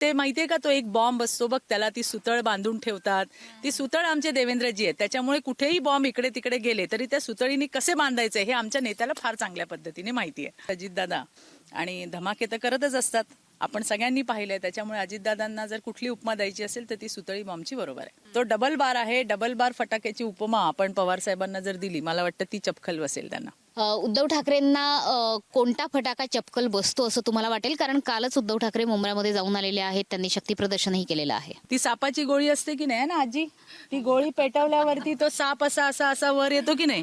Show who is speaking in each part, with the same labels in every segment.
Speaker 1: ते माहितीये का, तो एक बॉम्ब असतो बघ, त्याला ती सुतळ बांधून ठेवतात. ती सुतळ आमचे देवेंद्रजी आहेत. त्याच्यामुळे कुठेही बॉम्ब इकडे तिकडे गेले तरी त्या सुतळीने कसे बांधायचे हे आमच्या नेत्याला फार चांगल्या पद्धतीने माहिती आहे. अजितदादा आणि धमाके तर करतच असतात, आपण सगळ्यांनी पाहिलंय. त्याच्यामुळे अजितदादांना जर कुठली उपमा द्यायची असेल तर ती सुतळी बॉम्बची बरोबर आहे. तो डबल बार आहे. डबल बार फटाक्याची उपमा आपण पवार साहेबांना जर दिली, मला वाटतं ती चपखल बसेल त्यांना.
Speaker 2: उद्धव ठाकरेंना कोणता फटाका चपकल बसतो असं तुम्हाला वाटेल? कारण कालच उद्धव ठाकरे मुंबईमध्ये जाऊन आलेले आहेत, त्यांनी शक्ती प्रदर्शनही केलेलं आहे.
Speaker 1: ती सापाची गोळी असते की नाही ना आजी, ती गोळी पेटवल्यावरती तो साप असा असा असा वर येतो की नाही?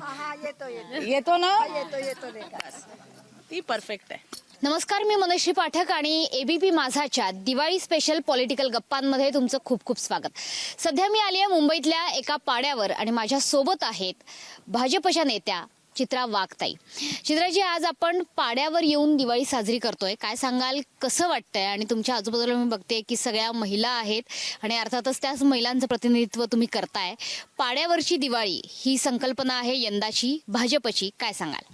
Speaker 1: येतो ना, ती परफेक्ट आहे.
Speaker 2: नमस्कार, मी मनोश्री पाठक आणि एबीपी माझाच्या दिवाळी स्पेशल पॉलिटिकल गप्पांमध्ये तुमचं खूप खूप स्वागत. सध्या मी आली आहे मुंबईतल्या एका पाड्यावर आणि माझ्या सोबत आहेत भाजपच्या नेत्या चित्रा वाघताई. चित्राजी, आज आपण पाड्यावर येऊन दिवाळी साजरी करतोय. काय सांगाल, कसं वाटतंय? आणि तुमच्या आजूबाजूला मी बघते की सगळ्या महिला आहेत आणि अर्थातच त्याच महिलांचं प्रतिनिधित्व तुम्ही करताय. पाड्यावरची दिवाळी ही संकल्पना आहे यंदाची भाजपची, काय सांगाल?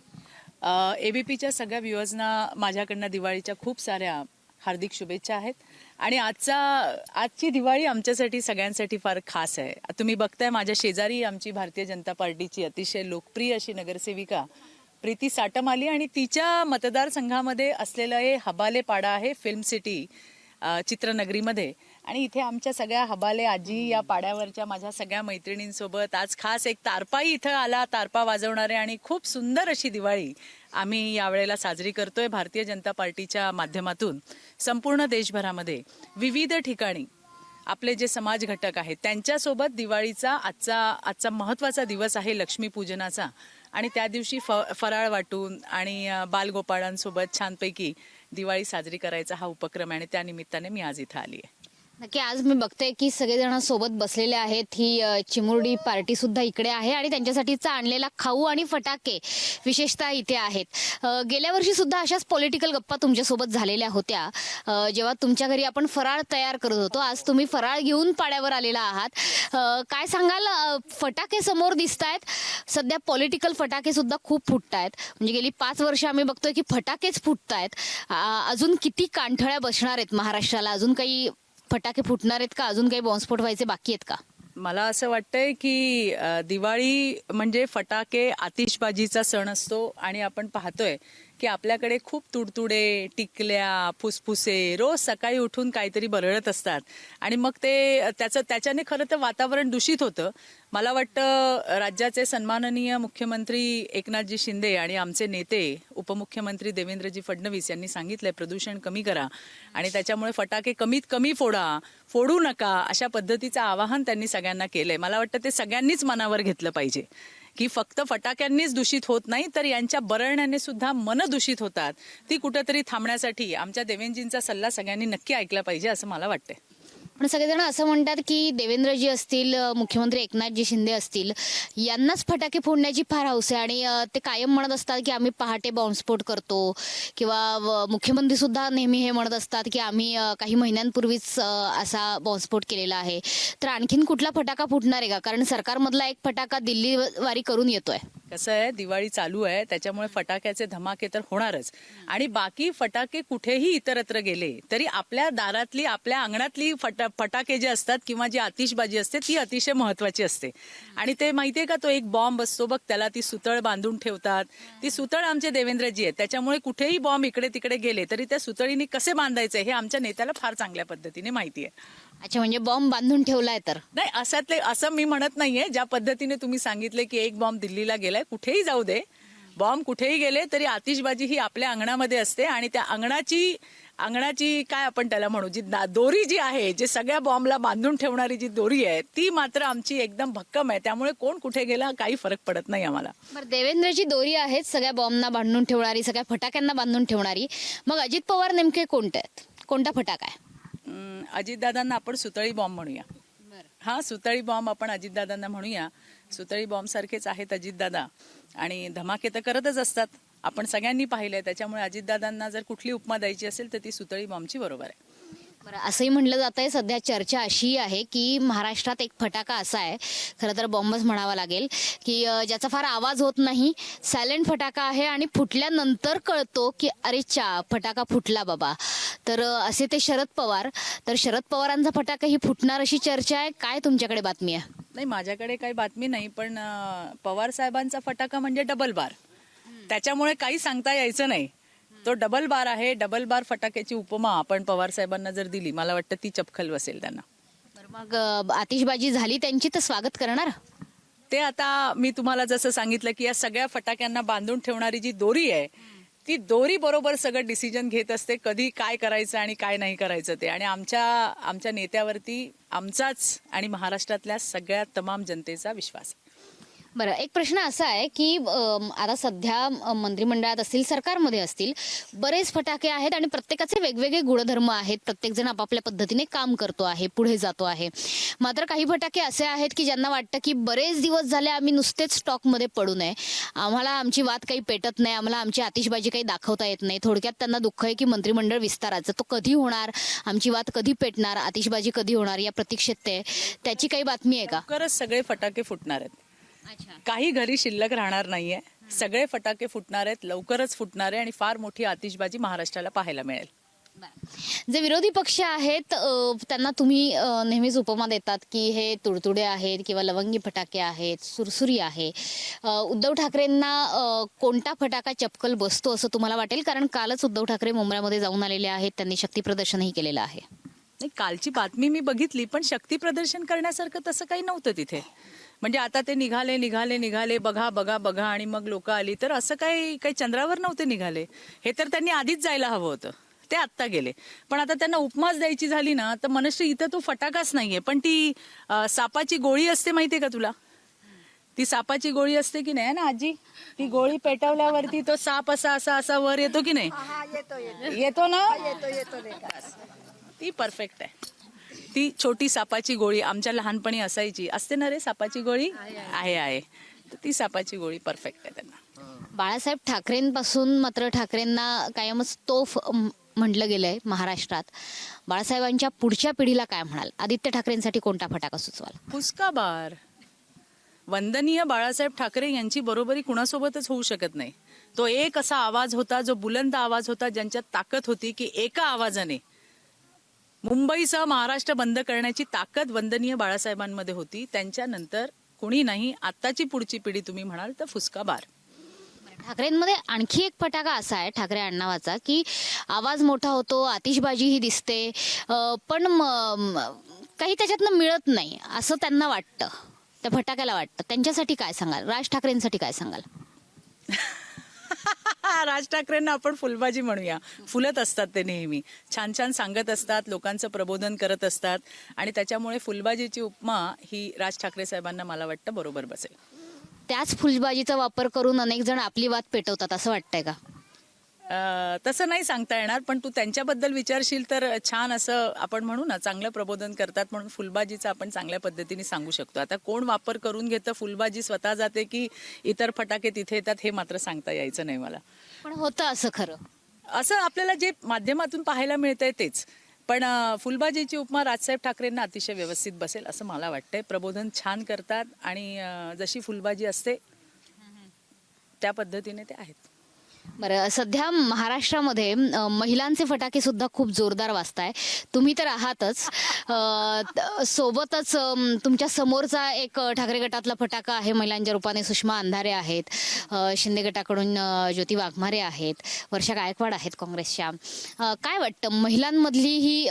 Speaker 1: एबीपीच्या सगळ्या व्ह्युअर्सना माझ्याकडनं दिवाळीच्या खूप साऱ्या हार्दिक शुभेच्छा आहेत. आणि आजची दिवाळी आमच्यासाठी सगळ्यांसाठी फार खास आहे. तुम्ही बघताय माझ्या शेजारी आमची भारतीय जनता पार्टीची अतिशय लोकप्रिय अशी नगरसेविका प्रीती साटम आली आणि तिच्या मतदारसंघामध्ये असलेलं हे हबाले पाडा आहे, फिल्म सिटी चित्रनगरीमध्ये. आणि इथे आमच्या सगळ्या हबाले आजी, या पाड्यावरच्या माझ्या सगळ्या मैत्रिणींसोबत आज खास एक तारपाही इथं आला, तारपा वाजवणारे, आणि खूप सुंदर अशी दिवाळी आम्ही यावेळेला साजरी करतोय भारतीय जनता पार्टीच्या माध्यमातून. संपूर्ण देशभरामध्ये विविध ठिकाणी आपले जे समाज घटक आहेत त्यांच्यासोबत दिवाळीचा आजचा महत्वाचा दिवस आहे लक्ष्मीपूजनाचा. आणि त्या दिवशी फराळ वाटून आणि बालगोपाळांसोबत छानपैकी दिवाळी साजरी करायचा हा उपक्रम आहे. आणि त्या निमित्ताने मी आज इथं आली आहे.
Speaker 2: नक्की, आज मी बघते की सगळेजण सोबत बसलेले आहेत. ही चिमुरडी पार्टी सुद्धा इकडे आहे आणि त्यांच्यासाठीचा आणलेला खाऊ आणि फटाके विशेषतः इथे आहेत. गेल्या वर्षी सुद्धा अशाच पॉलिटिकल गप्पा तुमच्यासोबत झालेल्या होत्या, जेव्हा तुमच्या घरी आपण फराळ तयार करत होतो. आज तुम्ही फराळ घेऊन पाड्यावर आलेला आहात. काय सांगाल, फटाके समोर दिसतायत, सध्या पॉलिटिकल फटाके सुद्धा खूप फुटतायत. म्हणजे गेली 5 वर्ष आम्ही बघतोय की फटाकेच फुटतायत. अजून किती कानठळ्या बसणार आहेत महाराष्ट्राला? अजून काही फटाके फुटणार आहेत का? अजून काही बॉम्बस्फोट व्हायचे बाकी आहेत का?
Speaker 1: मला असं वाटतंय की दिवाळी म्हणजे फटाके आतिषबाजीचा सण असतो. आणि आपण पाहतोय की आपल्याकडे खूप तुडतुडे, टिकल्या, फुसफुसे रोज सकाळी उठून काहीतरी बरळत असतात. आणि मग त्याच्याने खरं तर वातावरण दूषित होतं. मला वाटतं राज्याचे सन्माननीय मुख्यमंत्री एकनाथजी शिंदे आणि आमचे नेते उपमुख्यमंत्री देवेंद्रजी फडणवीस यांनी सांगितलंय प्रदूषण कमी करा आणि त्याच्यामुळे फटाके कमीत कमी फोडू नका, अशा पद्धतीचं आवाहन त्यांनी सगळ्यांना केलंय. मला वाटतं ते सगळ्यांनीच मनावर घेतलं पाहिजे की फक्त फटाक्यांनीच दूषित होत नाही तर यांच्या बरळण्याने सुद्धा मन दूषित होतात. ती कुठेतरी थांबण्यासाठी आमच्या देवेंजींचा सल्ला सगळ्यांनी नक्की ऐकला पाहिजे असं मला वाटतंय.
Speaker 2: पण सगळेजण असं म्हणतात की देवेंद्रजी असतील, मुख्यमंत्री एकनाथजी शिंदे असतील, यांनाच फटाके फोडण्याची फार हौस आहे. आणि ते कायम म्हणत असतात की आम्ही पहाटे बॉम्बस्फोट करतो. किंवा मुख्यमंत्री सुद्धा नेहमी हे म्हणत असतात की आम्ही काही महिन्यांपूर्वीच असा बॉम्बस्फोट केलेला आहे. तर आणखीन कुठला फटाका फुटणार आहे का? कारण सरकारमधला एक फटाका दिल्ली वारी करून येतोय.
Speaker 1: कसं आहे, दिवाळी चालू आहे त्याच्यामुळे फटाक्याचे धमाके तर होणारच. आणि बाकी फटाके कुठेही इतरत्र गेले तरी आपल्या दारातली, आपल्या अंगणातली फटाके जे असतात किंवा जी आतिषबाजी असते ती अतिशय महत्वाची असते. आणि ते माहितीये का, तो एक बॉम्ब असतो बघ, त्याला ती सुतळ बांधून ठेवतात. ती सुतळ आमचे देवेंद्रजी आहेत. त्याच्यामुळे कुठेही बॉम्ब इकडे तिकडे गेले तरी त्या सुतळीने कसे बांधायचे हे आमच्या नेत्याला फार चांगल्या पद्धतीने माहिती आहे.
Speaker 2: अच्छा, म्हणजे बॉम्ब बांधून ठेवलाय तर
Speaker 1: नाही, असं मी म्हणत नाहीये. ज्या पद्धतीने तुम्ही सांगितले की एक बॉम्ब दिल्लीला गेलाय, कुठेही जाऊ दे, बॉम्ब कुठेही गेले तरी आतिषबाजी ही आपल्या अंगणामध्ये असते. आणि त्या अंगणाची काय आपण त्याला म्हणू, जी दोरी जी आहे, जे सगळ्या बॉम्बला बांधून ठेवणारी जी दोरी आहे ती मात्र आमची एकदम भक्कम आहे. त्यामुळे कोण कुठे गेला काही फरक पडत नाही आम्हाला.
Speaker 2: बरं, देवेंद्रजी दोरी आहेत सगळ्या बॉम्बना बांधून ठेवणारी, सगळ्या फटाक्यांना बांधून ठेवणारी. मग अजित पवार नेमके कोणते आहेत? कोणता फटाका आहे?
Speaker 1: अजितदादांना आपण सुतळी बॉम्ब म्हणूया. हा, सुतळी बॉम्ब आपण अजितदादांना म्हणूया. सुतळी बॉम्ब सारखेच आहेत अजितदादा आणि धमाके तर करतच असतात, आपण सगळ्यांनी पाहिलंय. त्याच्यामुळे अजितदादांना जर कुठली उपमा द्यायची असेल तर ती सुतळी बॉम्बची बरोबर आहे.
Speaker 2: बरं, असंही म्हटलं जात आहे, सध्या चर्चा अशी आहे की महाराष्ट्रात एक फटाका असा आहे, खरं तर बॉम्बच म्हणावा लागेल, की ज्याचा फार आवाज होत नाही, सायलेंट फटाका आहे आणि फुटल्यानंतर कळतो की अरे फटाका फुटला बाबा. तर असे ते शरद पवार. तर शरद पवारांचा फटाका ही फुटणार अशी चर्चा आहे. काय तुमच्याकडे बातमी आहे?
Speaker 1: नाही, माझ्याकडे काही बातमी नाही, पण पवार साहेबांचा फटाका म्हणजे डबल बार, त्याच्यामुळे काही सांगता यायचं नाही. तो डबल बार आहे. डबल बार फटाक्याची उपमा आपण पवार साहेबांना जर दिली, मला वाटतं ती चपखल बसेल त्यांना.
Speaker 2: बरं, मग आतिषबाजी झाली त्यांची तर स्वागत करणार?
Speaker 1: ते आता मी तुम्हाला जसं सांगितलं की या सगळ्या फटाक्यांना बांधून ठेवणारी जी दोरी आहे, ती दोरी बरोबर सगळं डिसिजन घेत असते, कधी काय करायचं आणि काय नाही करायचं ते. आणि आमच्या नेत्यावरती आमचाच आणि महाराष्ट्रातल्या सगळ्या तमाम जनतेचा विश्वास आहे.
Speaker 2: बरं, एक प्रश्न असा आहे की आता सध्या मंत्रिमंडळात असतील, सरकारमध्ये असतील, बरेच फटाके आहेत आणि प्रत्येकाचे वेगवेगळे गुणधर्म आहेत. प्रत्येकजण आपापल्या पद्धतीने काम करतो आहे, पुढे जातो आहे. मात्र काही फटाके असे आहेत की ज्यांना वाटतं की बरेच दिवस झाले आम्ही नुसतेच स्टॉकमध्ये पडू नये, आम्हाला आमची वात काही पेटत नाही, आम्हाला आमची आतिषबाजी काही दाखवता येत नाही. थोडक्यात त्यांना दुःख आहे की मंत्रिमंडळ विस्ताराचं तो कधी होणार, आमची वात कधी पेटणार, आतिषबाजी कधी होणार या प्रतीक्षेत ते. त्याची काही बातमी आहे का?
Speaker 1: लवकरच सगळे फटाके फुटणार आहेत.
Speaker 2: अच्छा.
Speaker 1: काही घरी शिल्लक राहणार नाहीये. सगळे फटाके फुटणार आहेत, लवकरच फुटणार आहे आणि फार मोठी आतिषबाजी महाराष्ट्राला पाहायला मिळेल.
Speaker 2: जे विरोधी पक्ष आहेत त्यांना तुम्ही नेहमीच उपमा देतात की हे तुडतुडे आहेत किंवा लवंगी फटाके आहेत, सुरसुरी आहे. उद्धव ठाकरेंना कोणता फटाका चपकल बसतो असं तुम्हाला वाटेल? कारण कालच उद्धव ठाकरे मुंबईमध्ये जाऊन आलेले आहेत, त्यांनी शक्ती प्रदर्शनही केलेलं आहे.
Speaker 1: नाही, कालची बातमी मी बघितली, पण शक्ती प्रदर्शन करण्यासारखं तसं काही नव्हतं तिथे. म्हणजे आता ते निघाले बघा बघा बघा आणि मग लोक आली, तर असं काही चंद्रावर नव्हते निघाले. हे तर त्यांनी आधीच जायला हवं होतं, ते आत्ता गेले. पण आता त्यांना उपमाच द्यायची झाली ना, तर मनश्री इथं तो फटाकाच नाहीये, पण ती सापाची गोळी असते, माहितीये का तुला? ती सापाची गोळी असते की नाही ना आजी, ती गोळी पेटवल्यावरती तो साप असा असा असा वर येतो की नाही? येतो ना? ती परफेक्ट आहे. ती छोटी सापाची गोळी आमच्या लहानपणी असायची, असते ना रे सापाची गोळी? आहे. तर ती सापाची गोळी परफेक्ट आहे त्यांना.
Speaker 2: बाळासाहेब ठाकरेंपासून मात्र ठाकरेंना कायमच तोफ म्हटलं गेलंय महाराष्ट्रात. बाळासाहेबांच्या पुढच्या पिढीला काय म्हणाल? आदित्य ठाकरेंसाठी कोणता फटाका सुचवाल?
Speaker 1: फुसका बार. वंदनीय बाळासाहेब ठाकरे यांची बरोबरी कुणासोबतच होऊ शकत नाही. तो एक असा आवाज होता, जो बुलंद आवाज होता, ज्यांच्यात ताकद होती की एका आवाजाने मुंबईसह महाराष्ट्र बंद करण्याची ताकद वंदनीय बाळासाहेबांमध्ये होती. त्यांच्यानंतर कुणी नाही. आत्ताची पुढची पिढी तुम्ही म्हणाल तर फुसका बार.
Speaker 2: ठाकरेंमध्ये आणखी एक फटाका असा आहे ठाकरे आडनावाचा की आवाज मोठा होतो, आतिषबाजीही दिसते, पण काही त्याच्यातनं मिळत नाही असं त्यांना वाटतं, त्या फटाक्याला वाटतं. त्यांच्यासाठी काय सांगाल? राज ठाकरेंसाठी काय सांगाल?
Speaker 1: राज ठाकरेंना आपण फुलबाजी म्हणूया. फुलत असतात ते नेहमी, छान छान सांगत असतात, लोकांचं प्रबोधन करत असतात आणि त्याच्यामुळे फुलबाजीची उपमा ही राज ठाकरे साहेबांना मला वाटतं बरोबर बसेल.
Speaker 2: त्याच फुलबाजीचा वापर करून अनेक जण आपली वात पेटवतात असं वाटतंय का?
Speaker 1: तसं नाही सांगता येणार, पण तू त्यांच्याबद्दल विचारशील तर छान असं आपण म्हणू ना, चांगलं प्रबोधन करतात म्हणून फुलबाजीचं आपण चांगल्या पद्धतीने सांगू शकतो. आता कोण वापर करून घेतं, फुलबाजी स्वतः जाते की इतर फटाके तिथे येतात, हे मात्र सांगता यायचं नाही मला.
Speaker 2: पण होतं असं खरं?
Speaker 1: असं आपल्याला जे माध्यमातून पाहायला मिळतंय तेच. पण फुलबाजीची उपमा राजसाहेब ठाकरेंना अतिशय व्यवस्थित बसेल असं मला वाटतंय. प्रबोधन छान करतात आणि जशी फुलबाजी असते त्या पद्धतीने ते आहेत.
Speaker 2: बरं, सध्या महाराष्ट्रामध्ये महिलांचे फटाके सुद्धा खूप जोरदार वाजताय. तुम्ही तर आहातच, सोबतच तुमच्या समोरचा एक ठाकरे गटातला फटाका आहे, महिलांच्या रूपाने सुषमा अंधारे आहेत, शिंदे गटाकडून ज्योती वाघमारे आहेत, वर्षा गायकवाड आहेत काँग्रेसच्या. काय वाटतं महिलांमधली ही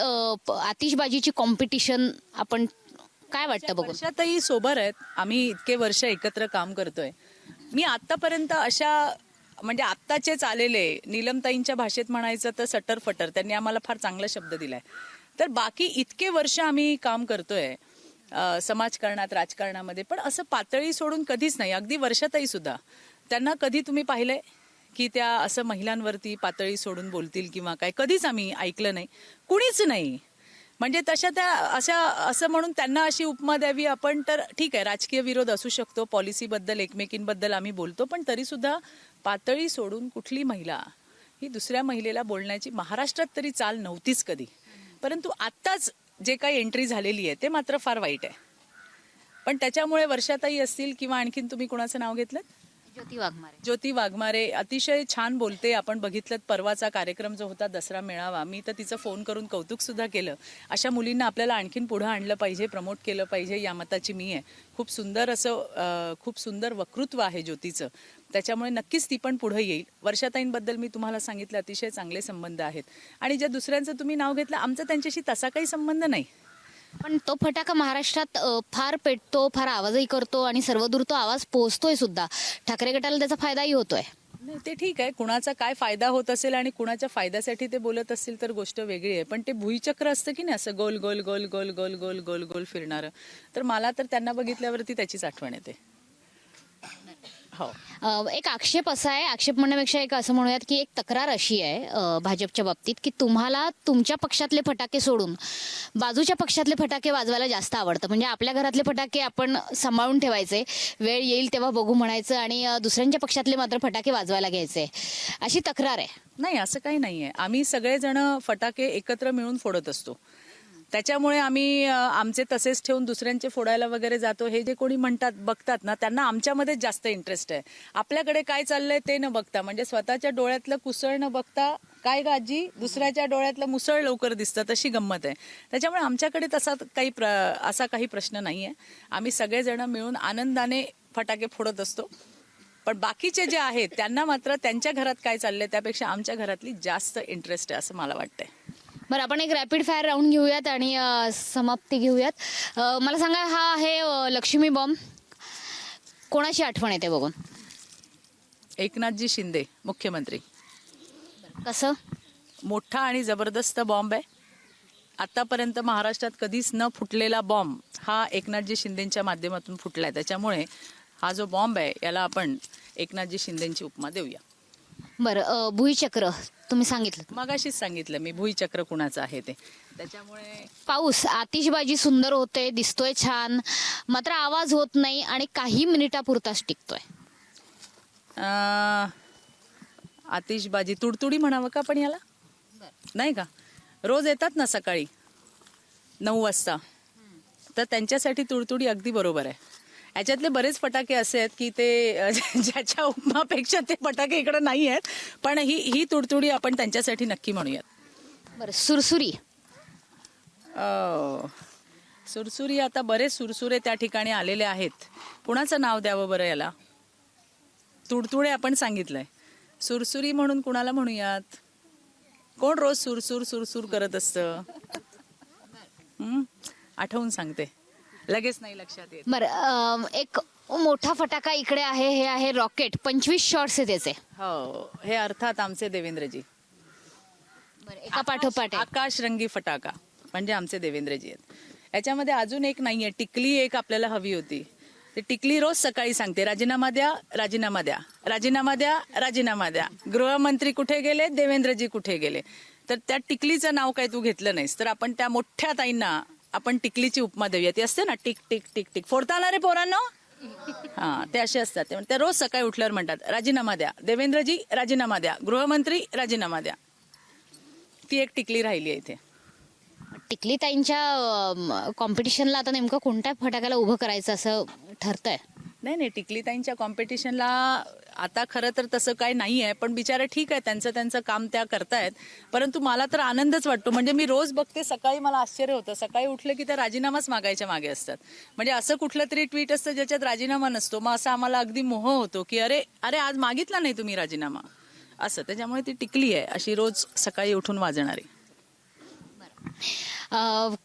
Speaker 2: आतिषबाजीची कॉम्पिटिशन आपण काय वाटतं बघून?
Speaker 1: वर्षातही सोबत आहेत, आम्ही इतके वर्ष एकत्र काम करतोय. मी आतापर्यंत अशा म्हणजे आत्ताचेच आलेले नीलमताईंच्या भाषेत म्हणायचं तर सटर फटर, त्यांनी आम्हाला फार चांगला शब्द दिलाय. तर बाकी इतके वर्ष आम्ही काम करतोय समाजकारणात, राजकारणामध्ये, पण असं पातळी सोडून कधीच नाही. अगदी वर्षातही सुद्धा त्यांना कधी तुम्ही पाहिलंय की त्या असं महिलांवरती पातळी सोडून बोलतील किंवा काय? कधीच आम्ही ऐकलं नाही, कुणीच नाही. म्हणजे तशा त्या असं म्हणून त्यांना अशी उपमा द्यावी आपण, तर ठीक आहे, राजकीय विरोध असू शकतो, पॉलिसीबद्दल एकमेकींबद्दल आम्ही बोलतो, पण तरी सुद्धा पातळी सोडून कुठली महिला ही दुसऱ्या महिलेला बोलण्याची महाराष्ट्रात तरी चाल नव्हतीच कधी. परंतु आत्ताच जे काही एंट्री झालेली आहे ते मात्र फार वाईट आहे. पण त्याच्यामुळे वर्षाताई असतील किंवा आणखीन तुम्ही कोणाचं नाव घेतलं, ज्योती वाघमारे अतिशय छान बोलते. आपण बघितलं परवाचा कार्यक्रम जो होता दसरा मेळावा, मी तर तिचं फोन करून कौतुक सुद्धा केलं. अशा मुलींना आपल्याला आणखीन पुढे आणलं पाहिजे, प्रमोट केलं पाहिजे, या मताची मी आहे. खूप सुंदर वक्तृत्व आहे ज्योतीचं, त्याच्यामुळे नक्कीच ती पण पुढे येईल. वर्षाताईंबद्दल मी तुम्हाला सांगितलं अतिशय चांगले संबंध आहेत. आणि ज्या दुसऱ्यांचं तुम्ही नाव घेतलं, आमचा त्यांच्याशी तसा काही संबंध नाही.
Speaker 2: पण तो फटाका महाराष्ट्रात फार पेटतो, फार आवाजही करतो आणि सर्वदूर तो आवाज पोहोचतोय सुद्धा. ठाकरे गटाला त्याचा फायदाही होतोय.
Speaker 1: नाही ते ठीक आहे, कुणाचा काय फायदा होत असेल आणि कुणाच्या फायद्यासाठी ते बोलत असतील तर गोष्ट वेगळी आहे. पण ते भुईचक्र असतं की नाही, असं गोल गोल गोल गोल गोल गोल गोल गोल फिरणारं, तर मला तर त्यांना बघितल्यावरती त्याचीच आठवण येते. हो,
Speaker 2: एक आक्षेप असा आहे, आक्षेप म्हणण्यापेक्षा एक असं म्हणूयात की एक तक्रार अशी आहे भाजपच्या बाबतीत की तुम्हाला तुमच्या पक्षातले फटाके सोडून बाजूच्या पक्षातले फटाके वाजवायला जास्त आवडतं. म्हणजे आपल्या घरातले फटाके आपण सांभाळून ठेवायचे, वेळ येईल तेव्हा बघू म्हणायचं, आणि दुसऱ्यांच्या पक्षातले मात्र फटाके वाजवायला घ्यायचे, अशी तक्रार आहे.
Speaker 1: नाही असं काही नाहीये. आम्ही सगळेजण फटाके एकत्र मिळून फोडत असतो. त्याच्यामुळे आम्ही आमचे तसेच ठेवून दुसऱ्यांचे फोडायला वगैरे जातो. हे जे कोणी म्हणतात बघतात ना, त्यांना आमच्यामध्येच जास्त इंटरेस्ट आहे. आपल्याकडे काय चाललंय ते न बघता, म्हणजे स्वतःच्या डोळ्यातलं कुसळ न बघता, काय गाजी दुसऱ्याच्या डोळ्यातलं मुसळ लवकर दिसतं, तशी गंमत आहे. त्याच्यामुळे आमच्याकडे तसा काही प्रश्न नाहीये. आम्ही सगळेजण मिळून आनंदाने फटाके फोडत असतो. पण बाकीचे जे आहेत त्यांना मात्र त्यांच्या घरात काय चाललंय त्यापेक्षा आमच्या घरातली जास्त इंटरेस्ट आहे असं मला वाटतंय.
Speaker 2: बरं, आपण एक रॅपिड फायर राऊंड घेऊयात आणि समाप्ती घेऊयात. मला सांगा, हा आहे लक्ष्मी बॉम्ब, कोणाची आठवण येते बघून?
Speaker 1: एकनाथजी शिंदे मुख्यमंत्री.
Speaker 2: कसं?
Speaker 1: मोठा आणि जबरदस्त बॉम्ब आहे. आतापर्यंत महाराष्ट्रात कधीच न फुटलेला बॉम्ब हा एकनाथजी शिंदेच्या माध्यमातून फुटलाय. त्याच्यामुळे हा जो बॉम्ब आहे याला आपण एकनाथजी शिंदेची उपमा देऊया.
Speaker 2: बरं, भुईचक्र तुम्ही सांगितलं,
Speaker 1: मगाशीच सांगितलं मी भुईचक्र कुणाचं आहे ते. त्याच्यामुळे
Speaker 2: पाऊस, आतिषबाजी सुंदर होते, दिसतोय छान, मात्र आवाज होत नाही आणि काही मिनिटापुरताच टिकतोय.
Speaker 1: आतिषबाजी तुडतुडी म्हणावं का पण याला? नाही का, रोज येतात ना सकाळी 9 वाजता, तर त्यांच्यासाठी तुडतुडी अगदी बरोबर आहे. याच्यातले बरेच फटाके असे आहेत की ते ज्याच्या उपमापेक्षा ते फटाके इकडे नाही आहेत, पण ही तुडतुडी आपण त्यांच्यासाठी नक्की म्हणूयात.
Speaker 2: बरं, सुरसुरी.
Speaker 1: सुरसुरी, आता बरेच सुरसुरे त्या ठिकाणी आलेले आहेत. कुणाचं नाव द्यावं बरं याला? तुडतुडे आपण सांगितलंय, सुरसुरी म्हणून कुणाला म्हणूयात? कोण रोज सुरसूर सुरसूर करत असतं? आठवून सांगते, लगेच नाही लक्षात येत.
Speaker 2: बरं, एक मोठा फटाका इकडे आहे, हे आहे रॉकेट. 25 शॉट्स आहे त्याचे.
Speaker 1: हो, हे अर्थात आमचे देवेंद्रजी.
Speaker 2: बरं, एका पाठोपाठ आहे.
Speaker 1: आकाशरंगी फटाका म्हणजे आमचे देवेंद्रजी आहेत. याच्यामध्ये अजून एक नाहीये, टिकली एक आपल्याला हवी होती. ते टिकली रोज सकाळी सांगते, राजीनामा द्या, राजीनामा द्या, राजीनामा द्या, राजीनामा द्या. गृहमंत्री कुठे गेले, देवेंद्रजी कुठे गेले? तर त्या टिकलीचं नाव काय तू घेतलं नाहीस, तर आपण त्या मोठ्या ताईंना आपण टिकलीची उपमा देऊया. ती असते ना, टिक टिक टिक टिक, फोडता ना रे पोरांनो. हा, ते असे असतात. ते रोज सकाळी उठल्यावर म्हणतात, राजीनामा द्या, देवेंद्रजी राजीनामा द्या, गृहमंत्री राजीनामा द्या. ती एक टिकली राहिली आहे इथे.
Speaker 2: टिकली ताईंच्या कॉम्पिटिशनला आता नेमकं कोणत्या फटाक्याला उभं करायचं असं ठरतंय?
Speaker 1: नाही, टिकलीताईंच्या कॉम्पिटिशनला आता खरं तर तसं काय नाही आहे, पण बिचारा ठीक आहे, त्यांचं काम त्या करतायत. परंतु मला तर आनंदच वाटतो. म्हणजे मी रोज बघते, सकाळी मला आश्चर्य होतं, सकाळी उठलं की त्या राजीनामाच मागायच्या मागे असतात. म्हणजे असं कुठलं तरी ट्विट असतं ज्याच्यात राजीनामा नसतो. मग असं आम्हाला अगदी मोह होतो की अरे आज मागितला नाही तुम्ही राजीनामा असं. त्याच्यामुळे ती टिकली आहे अशी रोज सकाळी उठून वाजणारी.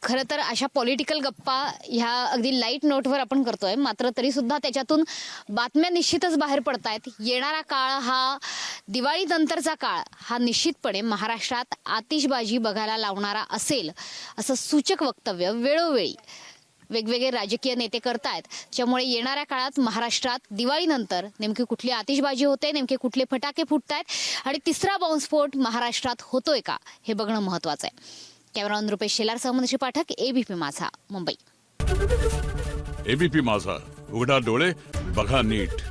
Speaker 2: खरं तर अशा पॉलिटिकल गप्पा ह्या अगदी लाईट नोटवर आपण करतोय, मात्र तरी सुद्धा त्याच्यातून बातम्या निश्चितच बाहेर पडतायत. येणारा काळ हा दिवाळीनंतरचा काळ हा निश्चितपणे महाराष्ट्रात आतिषबाजी बघायला लावणारा असेल असं सूचक वक्तव्य वेळोवेळी वेगवेगळे राजकीय नेते करतायत. त्यामुळे येणाऱ्या काळात महाराष्ट्रात दिवाळीनंतर नेमकी कुठली आतिषबाजी होते, नेमके कुठले फटाके फुटतायत आणि तिसरा बॉम्बस्फोट महाराष्ट्रात होतोय का हे बघणं महत्वाचं आहे. कॅमेरामन रुपेश शेलारसह मनीषा पाठक, एबीपी माझा, मुंबई.
Speaker 3: एबीपी माझा, उघडा डोळे बघा नीट.